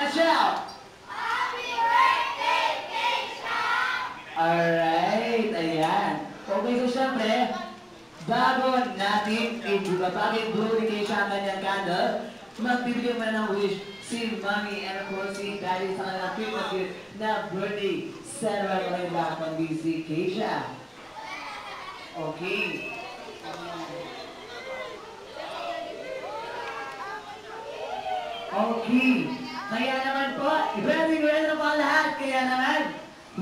shout. Happy birthday, Keisha! Alright, ayan. Okay, so syempre, bago natin ibabagay blue ni Keisha ang kanyang candle, magbibigay mo na ng wish si Mommy and of course si Daddy sa kanilang cute na birthday. Celebrate mo rin lahat ng si Keisha. Okay. Okay. Kaya naman po, ready na po lahat. Kaya naman,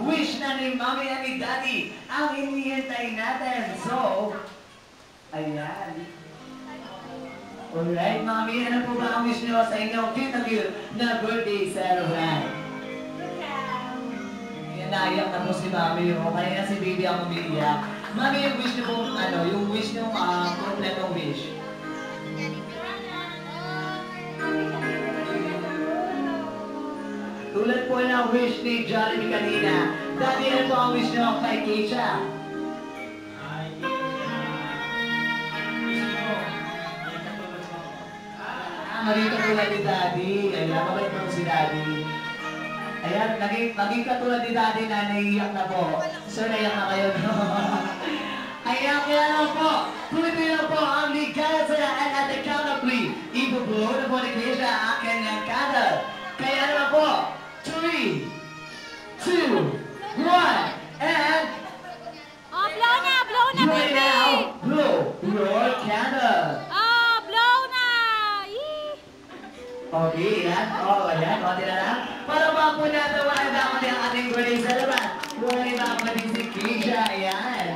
wish na ni Mommy at ni Daddy ang hinihintay natin. So, ayan. Alright, Mommy, ano po ba ang wish niyo sa inyong cute na birthday celebrant? Yan, naiyak na po si Mommy. O, kaya na si Baby ang umiiyak. Mommy, yung wish niyo po, yung wish niyo, kompletong wish. Tulad po ng wish ni Jollibee kanina. Daddy, ano po ang wish niyo kay Keisha? Maging katulad ni Daddy. Ayan, mabait po si Daddy. Ayan, maging katulad ni Daddy na naiiyak na po. Sir, naiiyak na kayo, no? Ayan, kaya lang po. Tuloy na po ang ligaya saya and at the count of 3, ibubuo na po ni Keisha ang kanyang candle. Kaya naman po, 3, 2, 1, and... Oh, blow na, you may baby! now blow your candle. Oh, blow na! Yee! Okay, yan. Oh, ayan. Konti na lang. Para ba po natin wala na ako ang ating birthday celebrant. Wala na ako din si Keisha. Ayan.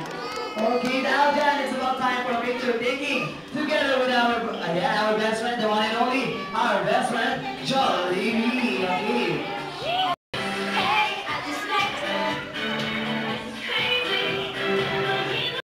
Okay, now dyan, it's about time for picture taking together with our best friend, the one and only, our best friend, Jollibee.